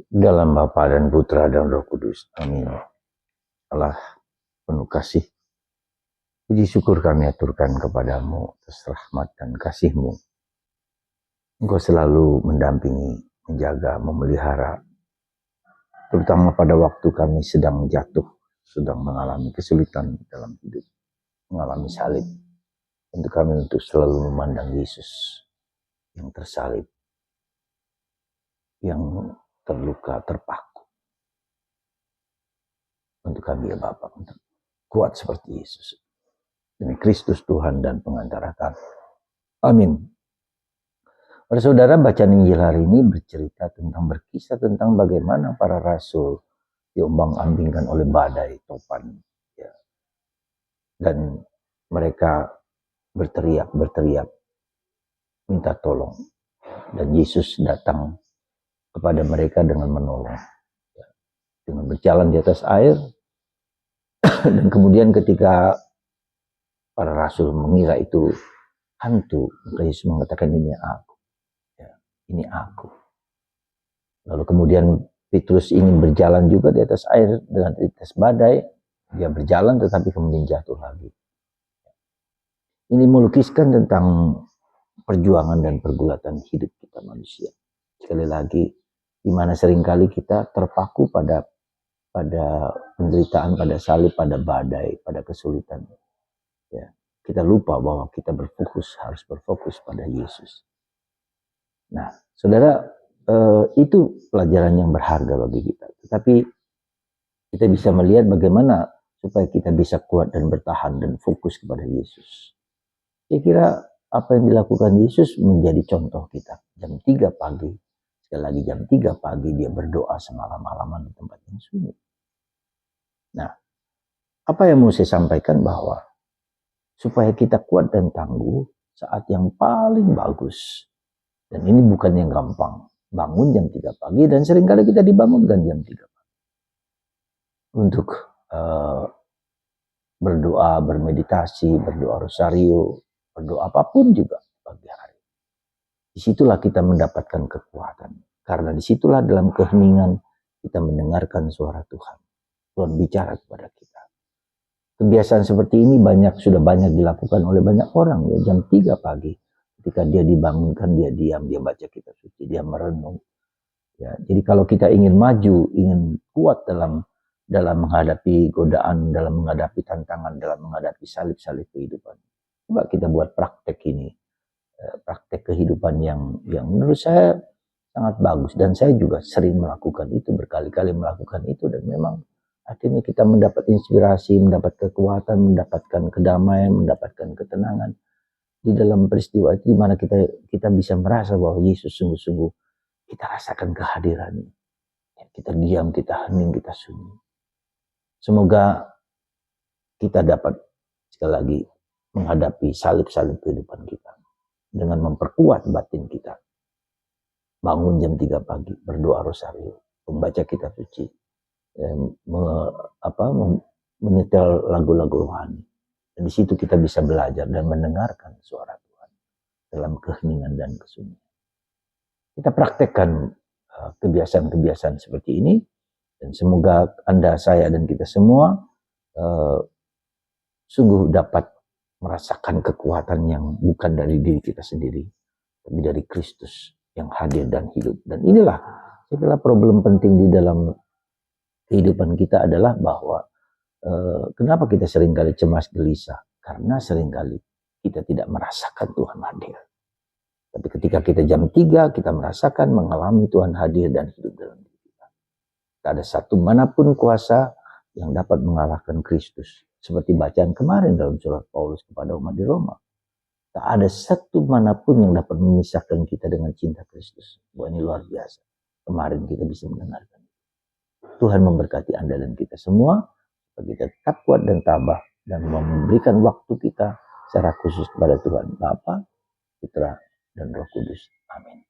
Dalam Bapa dan Putra dan Roh Kudus. Amin. Allah penuh kasih. Puji syukur kami aturkan kepadamu atas rahmat dan kasih-Mu. Engkau selalu mendampingi, menjaga, memelihara. Terutama pada waktu kami sedang jatuh, sedang mengalami kesulitan dalam hidup, mengalami salib. Untuk kami untuk selalu memandang Yesus yang tersalib, yang terluka, terpaku. Untuk kami ya Bapa, untuk kuat seperti Yesus. Demi Kristus Tuhan dan pengantara kami. Amin. Para saudara, bacaan Injil hari ini berkisah tentang bagaimana para rasul diombang-ambingkan oleh badai topan. Ya. Dan mereka berteriak minta tolong. Dan Yesus datang kepada mereka dengan menolong. Ya. Dengan berjalan di atas air. Dan kemudian ketika para rasul mengira itu hantu, maka Yesus mengatakan ini aku. Ya, ini aku. Lalu kemudian Petrus ingin berjalan juga di atas air dengan di atas badai. Dia berjalan tetapi kemudian jatuh lagi. Ini melukiskan tentang perjuangan dan pergulatan hidup kita manusia. Sekali lagi, di mana seringkali kita terpaku pada penderitaan, pada salib, pada badai, pada kesulitan. Ya, kita lupa bahwa kita harus berfokus pada Yesus. Nah, saudara, itu pelajaran yang berharga bagi kita. Tetapi kita bisa melihat bagaimana supaya kita bisa kuat dan bertahan dan fokus kepada Yesus. Saya kira apa yang dilakukan Yesus menjadi contoh kita. Jam 3 pagi, sekali lagi jam 3 pagi dia berdoa semalam-malaman di tempat yang sunyi. Nah, apa yang mau saya sampaikan bahwa supaya kita kuat dan tangguh saat yang paling bagus. Dan ini bukan yang gampang. Bangun jam 3 pagi dan seringkali kita dibangunkan jam 3 pagi. Untuk berdoa, bermeditasi, berdoa rosario, berdoa apapun juga pagi hari. Disitulah kita mendapatkan kekuatan. Karena disitulah dalam keheningan kita mendengarkan suara Tuhan. Tuhan bicara kepada kita. Kebiasaan seperti ini sudah banyak dilakukan oleh banyak orang ya. Jam 3 pagi ketika dia dibangunkan, dia diam, dia baca kitab suci, dia merenung. Ya, jadi kalau kita ingin maju, ingin kuat dalam menghadapi godaan, dalam menghadapi tantangan, dalam menghadapi salib-salib kehidupan, coba kita buat praktek ini, praktek kehidupan yang menurut saya sangat bagus, dan saya juga sering melakukan itu, berkali-kali melakukan itu, dan memang akhirnya kita mendapat inspirasi, mendapat kekuatan, mendapatkan kedamaian, mendapatkan ketenangan di dalam peristiwa itu, di mana kita bisa merasa bahwa Yesus sungguh-sungguh kita rasakan kehadirannya. Kita diam, kita hening, kita sunyi. Semoga kita dapat sekali lagi menghadapi salib-salib kehidupan kita dengan memperkuat batin kita. Bangun jam 3 pagi, berdoa rosario, membaca kitab suci, menyetel lagu-lagu rohani. Dan di situ kita bisa belajar dan mendengarkan suara Tuhan dalam keheningan dan kesunyian. Kita praktekkan kebiasaan-kebiasaan seperti ini, dan semoga Anda, saya, dan kita semua sungguh dapat merasakan kekuatan yang bukan dari diri kita sendiri, tapi dari Kristus yang hadir dan hidup. Dan inilah saya kira problem penting di dalam kehidupan kita adalah bahwa kenapa kita seringkali cemas gelisah? Karena seringkali kita tidak merasakan Tuhan hadir. Tapi ketika kita jam 3, kita merasakan, mengalami Tuhan hadir dan hidup dalam diri kita. Tak ada satu manapun kuasa yang dapat mengalahkan Kristus. Seperti bacaan kemarin dalam surat Paulus kepada umat di Roma. Tak ada satu manapun yang dapat memisahkan kita dengan cinta Kristus. Wah, ini luar biasa. Kemarin kita bisa mendengarkan. Tuhan memberkati Anda dan kita semua. Kita tetap kuat dan tabah. Dan memberikan waktu kita secara khusus kepada Tuhan Bapa, Putra, dan Roh Kudus. Amin.